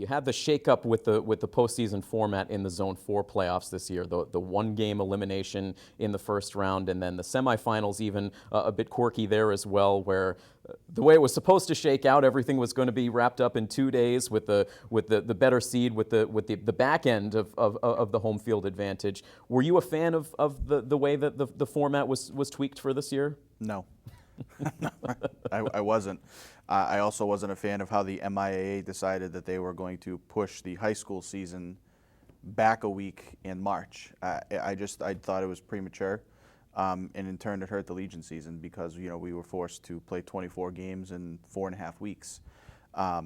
had the shakeup with the postseason format in the Zone 4 playoffs this year, the one-game elimination in the first round, and then the semifinals even a bit quirky there as well, where the way it was supposed to shake out, everything was going to be wrapped up in 2 days with the better seed, with the back end of the home field advantage. Were you a fan of the way that the format was tweaked for this year? No. I wasn't. I also wasn't a fan of how the MIAA decided that they were going to push the high school season back a week in March. I thought it was premature, and in turn it hurt the Legion season because we were forced to play 24 games in 4.5 weeks. I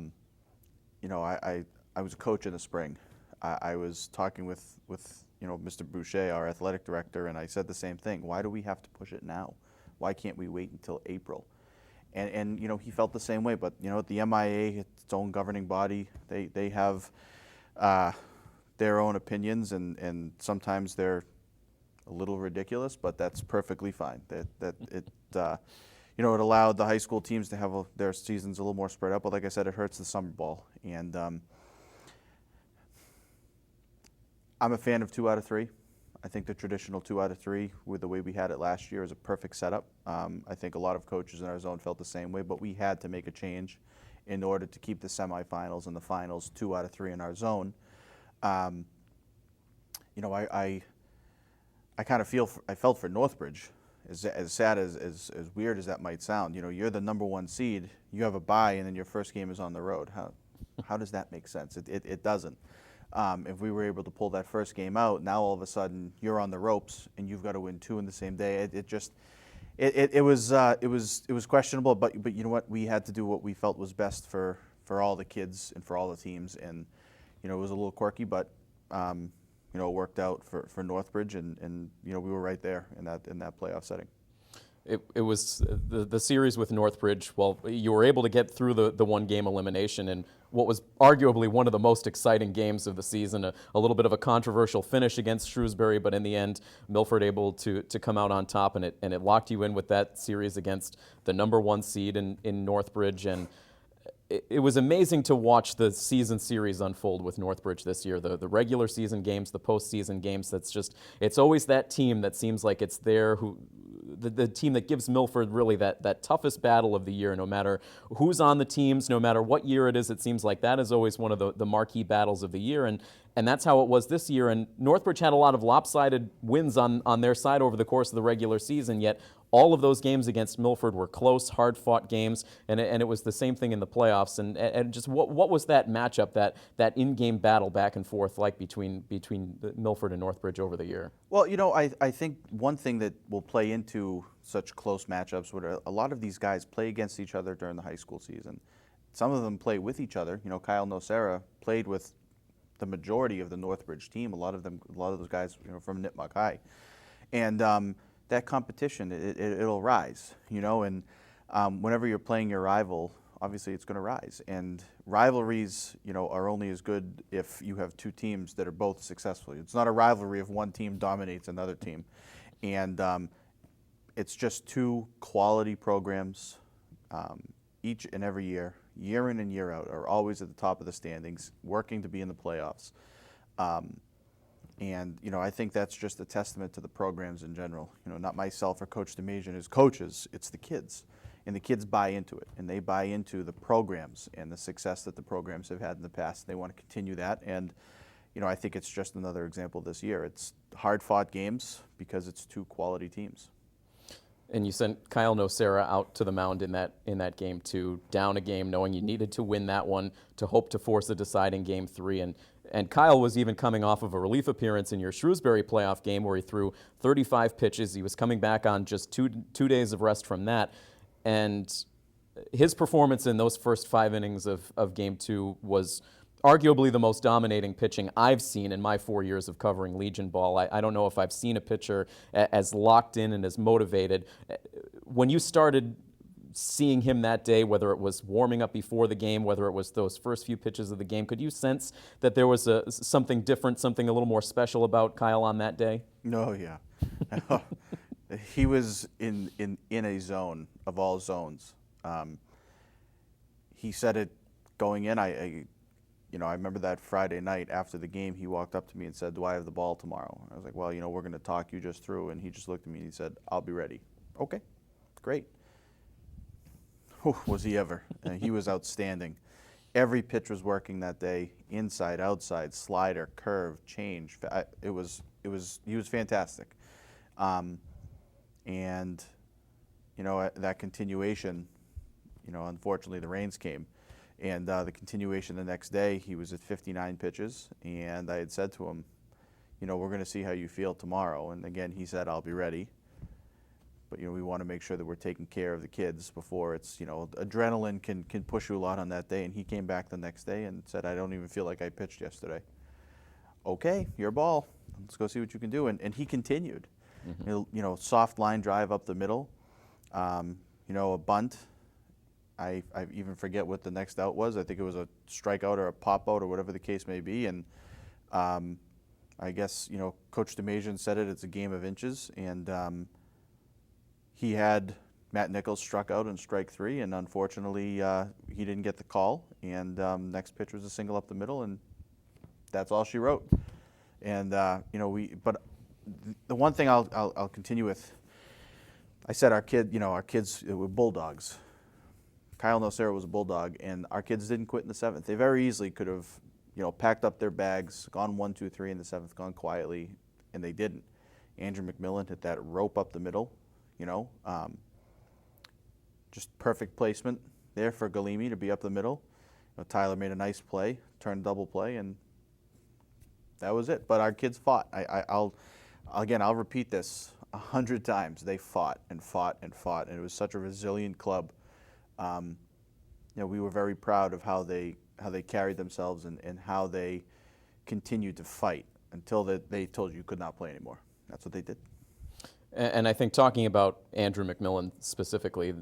was a coach in the spring. I was talking with Mr. Boucher, our athletic director, and I said the same thing. Why do we have to push it now? Why can't we wait until April? And he felt the same way. But the MIAA, its own governing body, they have their own opinions, and sometimes they're a little ridiculous, but that's perfectly fine. It allowed the high school teams to have their seasons a little more spread out. But like I said, it hurts the summer ball. And I'm a fan of 2 out of 3. I think the traditional 2 out of 3, with the way we had it last year, is a perfect setup. I think a lot of coaches in our zone felt the same way, but we had to make a change in order to keep the semifinals and the finals 2 out of 3 in our zone. I kind of felt for Northbridge, as sad as weird as that might sound. You're the number 1 seed, you have a bye, and then your first game is on the road. How does that make sense? It doesn't. If we were able to pull that first game out, now all of a sudden you're on the ropes and you've got to win 2 in the same day. It was questionable, but you know what? We had to do what we felt was best for all the kids and for all the teams, and it was a little quirky, but it worked out for Northbridge, and we were right there in that playoff setting. It was the series with Northbridge. Well, you were able to get through the one-game elimination and what was arguably one of the most exciting games of the season, a little bit of a controversial finish against Shrewsbury, but in the end, Milford able to come out on top, and it locked you in with that series against the number 1 seed in Northbridge. And it was amazing to watch the season series unfold with Northbridge this year. The regular season games, the postseason games. It's always that team that seems like it's there the team that gives Milford really that toughest battle of the year. No matter who's on the teams, no matter what year it is, it seems like that is always one of the marquee battles of the year. And that's how it was this year. And Northbridge had a lot of lopsided wins on their side over the course of the regular season, yet all of those games against Milford were close, hard-fought games, and it was the same thing in the playoffs. And just what was that matchup, that in-game battle back and forth like between Milford and Northbridge over the year? Well, I think one thing that will play into such close matchups would a lot of these guys play against each other during the high school season. Some of them play with each other. Kyle Nocera played with the majority of the Northbridge team. A lot of those guys, from Nipmuc High, and that competition, it'll rise, and whenever you're playing your rival, obviously it's going to rise. And rivalries, are only as good if you have 2 teams that are both successful. It's not a rivalry if one team dominates another team. And it's just 2 quality programs, each and every year in and year out, are always at the top of the standings, working to be in the playoffs. And I think that's just a testament to the programs in general. Not myself or Coach DeMasian as coaches, it's the kids. And the kids buy into it, and they buy into the programs and the success that the programs have had in the past. They want to continue that, and I think it's just another example this year. It's hard-fought games because it's 2 quality teams. And you sent Kyle Nocera out to the mound in that game too, down a game, knowing you needed to win that one to hope to force a deciding game 3. And Kyle was even coming off of a relief appearance in your Shrewsbury playoff game where he threw 35 pitches. He was coming back on just two days of rest from that. And his performance in those first 5 innings of Game 2 was arguably the most dominating pitching I've seen in my 4 years of covering Legion ball. I don't know if I've seen a pitcher as locked in and as motivated. When you started seeing him that day, whether it was warming up before the game, whether it was those first few pitches of the game, could you sense that there was something different, something a little more special about Kyle on that day? No, yeah. He was in a zone of all zones. He said it going in. I remember that Friday night after the game, he walked up to me and said, "Do I have the ball tomorrow?" I was like, "Well, we're going to talk you just through." And he just looked at me and he said, "I'll be ready." Okay, great. Whew, was he ever? He was outstanding. Every pitch was working that day, inside, outside, slider, curve, change. He was fantastic. And that continuation, unfortunately the rains came. And the continuation the next day, he was at 59 pitches, and I had said to him, we're going to see how you feel tomorrow. And again, he said, "I'll be ready." But we want to make sure that we're taking care of the kids before it's, adrenaline can push you a lot on that day. And he came back the next day and said, "I don't even feel like I pitched yesterday." Okay, your ball. Let's go see what you can do. And he continued. Mm-hmm. Soft line drive up the middle, a bunt. I even forget what the next out was. I think it was a strikeout or a pop out or whatever the case may be. And I guess, Coach DeMasian said it's a game of inches. And he had Matt Nichols struck out in strike 3. And unfortunately, he didn't get the call. And next pitch was a single up the middle. And that's all she wrote. And, but the one thing I'll continue with, I said our kids were bulldogs. Kyle Nocera was a bulldog, and our kids didn't quit in the 7th. They very easily could have, packed up their bags, gone 1, 2, 3 in the 7th, gone quietly, and they didn't. Andrew McMillan hit that rope up the middle, just perfect placement there for Galimi to be up the middle. Tyler made a nice play, turned double play, and that was it. But our kids fought. I'll repeat this 100 times. They fought and fought and fought, and it was such a resilient club. We were very proud of how they carried themselves and how they continued to fight until they told you could not play anymore. That's what they did. And I think talking about Andrew McMillan specifically,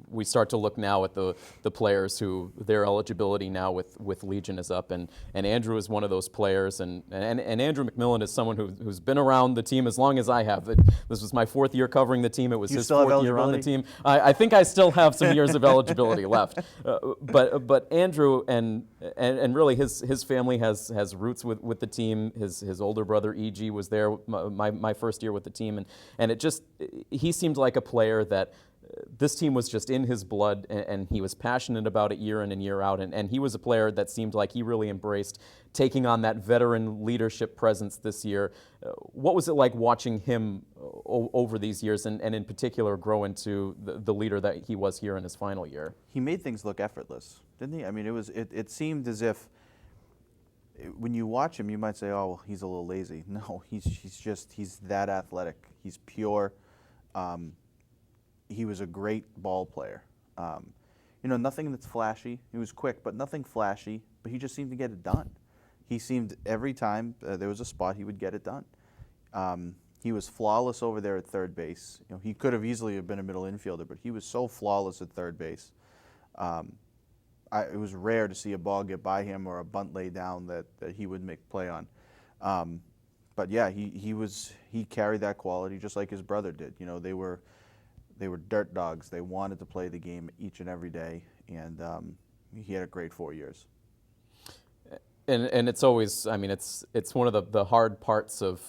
we start to look now at the players who their eligibility now with Legion is up, and Andrew is one of those players, and Andrew McMillan is someone who's been around the team as long as I have. This was my 4th year covering the team. It was his 4th year on the team. I think I still have some years of eligibility left, but Andrew and really his family has roots with the team. His older brother E.G. was there my first year with the team, and he seemed like a player that this team was just in his blood, and he was passionate about it year in and year out, and he was a player that seemed like he really embraced taking on that veteran leadership presence this year. What was it like watching him over these years, and in particular grow into the leader that he was here in his final year? He made things look effortless, didn't he? I mean, it seemed as if when you watch him, you might say, "Oh, well, he's a little lazy." No, he's that athletic. He's pure. He was a great ball player. Nothing that's flashy. He was quick, but nothing flashy. But he just seemed to get it done. He seemed every time there was a spot, he would get it done. He was flawless over there at third base. He could have easily have been a middle infielder, but he was so flawless at third base. It was rare to see a ball get by him or a bunt lay down that he would make play on. But yeah, he carried that quality just like his brother did. They were dirt dogs. They wanted to play the game each and every day, and he had a great 4 years. And it's always, it's one of the hard parts of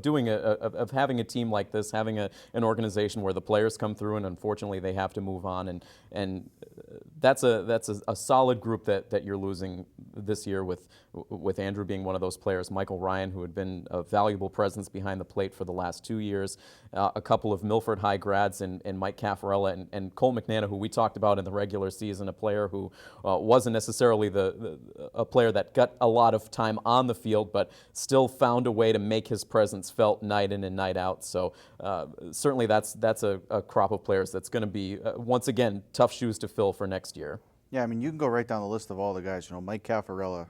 doing of having a team like this, having an organization where the players come through, and unfortunately they have to move on, and that's a solid group that you're losing this year with Andrew being one of those players, Michael Ryan, who had been a valuable presence behind the plate for the last 2 years, a couple of Milford High grads and Mike Caffarella and Cole McNana, who we talked about in the regular season, a player who wasn't necessarily a player that got a lot of time on the field, but still found a way to make his presence felt night in and night out. So certainly that's a crop of players that's going to be, once again, tough shoes to fill for next year. Yeah, you can go right down the list of all the guys. Mike Caffarella,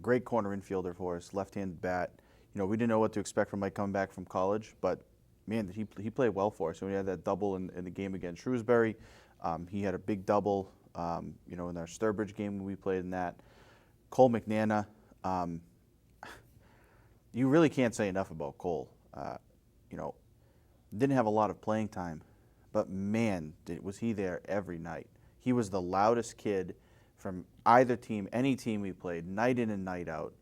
great corner infielder for us, left-handed bat. We didn't know what to expect from Mike coming back from college, but man, he played well for us. He had that double in the game against Shrewsbury. He had a big double, in our Sturbridge game when we played in that. Cole McNana, you really can't say enough about Cole. Didn't have a lot of playing time, but man, was he there every night. He was the loudest kid from either team, any team we played, night in and night out.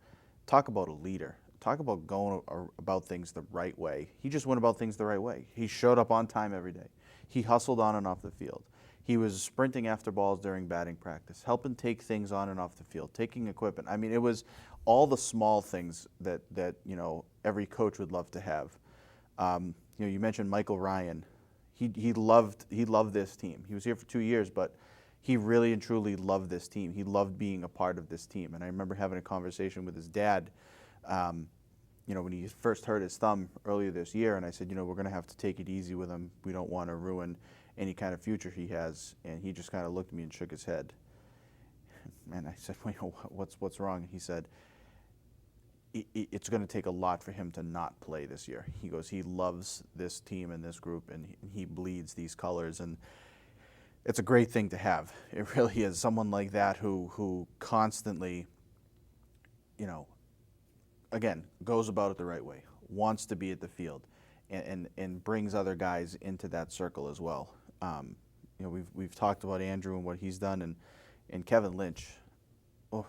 Talk about a leader. Talk about going about things the right way. He just went about things the right way. He showed up on time every day. He hustled on and off the field. He was sprinting after balls during batting practice, helping take things on and off the field, taking equipment. I mean, it was all the small things that every coach would love to have. You mentioned Michael Ryan. He loved this team. He was here for 2 years, but he really and truly loved this team. He loved being a part of this team. And I remember having a conversation with his dad, when he first hurt his thumb earlier this year, and I said, we're going to have to take it easy with him. We don't want to ruin any kind of future he has. And he just kind of looked at me and shook his head. And I said, what's wrong? And he said, it's going to take a lot for him to not play this year. He goes, he loves this team and this group, and he bleeds these colors. And it's a great thing to have. It really is. Someone like that who constantly, again, goes about it the right way, wants to be at the field, and brings other guys into that circle as well. We've talked about Andrew and what he's done, and Kevin Lynch. Oh,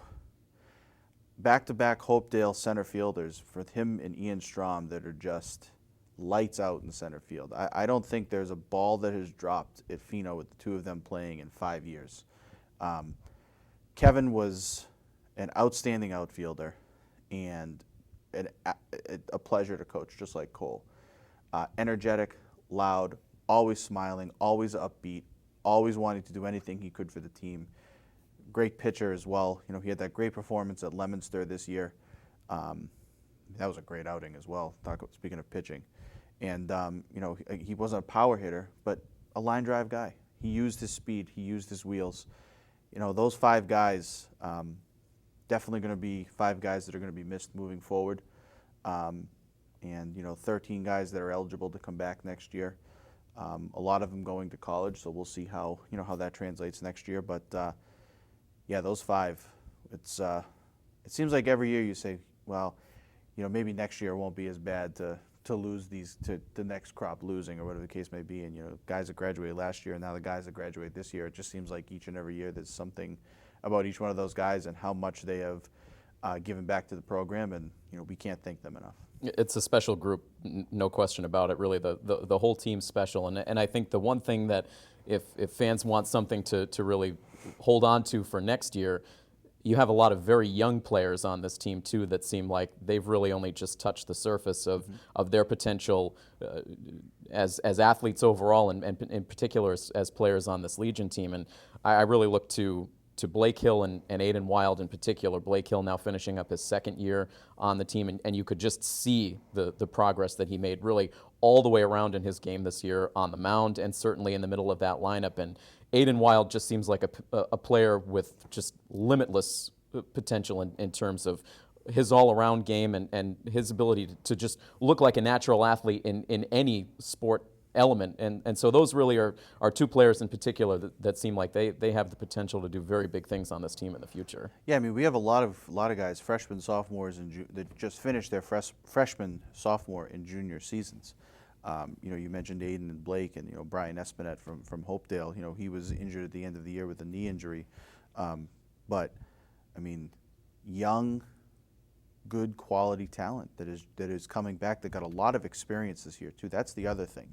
back-to-back Hopedale center fielders for him and Ian Strom that are just lights out in center field. I don't think there's a ball that has dropped at Pheno with the two of them playing in 5 years. Kevin was an outstanding outfielder and a pleasure to coach, just like Cole. Energetic, loud, always smiling, always upbeat, always wanting to do anything he could for the team. Great pitcher as well. He had that great performance at Leominster this year. That was a great outing as well, speaking of pitching. And, he wasn't a power hitter, but a line drive guy. He used his speed. He used his wheels. Those 5 guys, definitely going to be 5 guys that are going to be missed moving forward. And 13 guys that are eligible to come back next year. A lot of them going to college, so we'll see how that translates next year. But yeah, those 5. It seems like every year you say, well, maybe next year won't be as bad to lose these to the next crop losing or whatever the case may be. And guys that graduated last year and now the guys that graduate this year, it just seems like each and every year there's something about each one of those guys and how much they have given back to the program, and we can't thank them enough. It's a special group, no question about it. Really, the whole team's special, and I think the one thing that if fans want something to really hold on to for next year, you have a lot of very young players on this team too that seem like they've really only just touched the surface of their potential as athletes overall, and in particular as players on this Legion team. And I really look to Blake Hill and Aiden Wild in particular. Blake Hill now finishing up his 2nd year on the team, and you could just see the progress that he made really all the way around in his game this year on the mound and certainly in the middle of that lineup. And Aiden Wild just seems like a player with just limitless potential in terms of his all-around game and his ability to just look like a natural athlete in any sport element. And so those really are 2 players in particular that seem like they have the potential to do very big things on this team in the future. Yeah, I mean, we have a lot of guys, freshmen, sophomores, that just finished their freshman, sophomore, and junior seasons. You mentioned Aiden and Blake and Brian Espinette from Hopedale. He was injured at the end of the year with a knee injury, but I mean, young, good quality talent that is coming back, that got a lot of experience this year too. That's the other thing,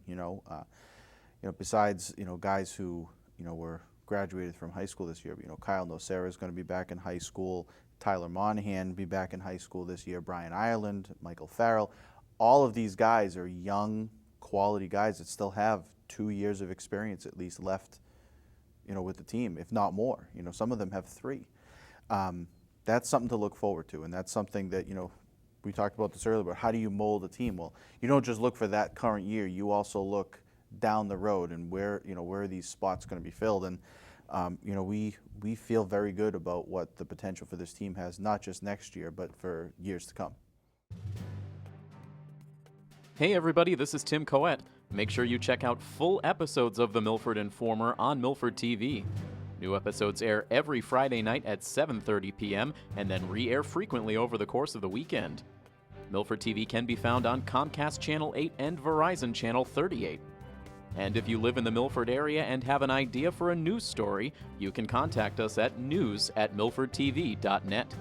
besides guys who were graduated from high school this year. Kyle Nocera is going to be back in high school. Tyler Monahan will be back in high school this year. Brian Ireland, Michael Farrell, all of these guys are young, quality guys that still have 2 years of experience at least left, with the team, if not more. Some of them have 3. That's something to look forward to, and that's something that, we talked about this earlier, but how do you mold a team? Well, you don't just look for that current year, you also look down the road and where are these spots going to be filled. And, we feel very good about what the potential for this team has, not just next year, but for years to come. Hey everybody, this is Tim Coette. Make sure you check out full episodes of The Milford Informer on Milford TV. New episodes air every Friday night at 7:30 p.m. and then re-air frequently over the course of the weekend. Milford TV can be found on Comcast Channel 8 and Verizon Channel 38. And if you live in the Milford area and have an idea for a news story, you can contact us at news@milfordtv.net.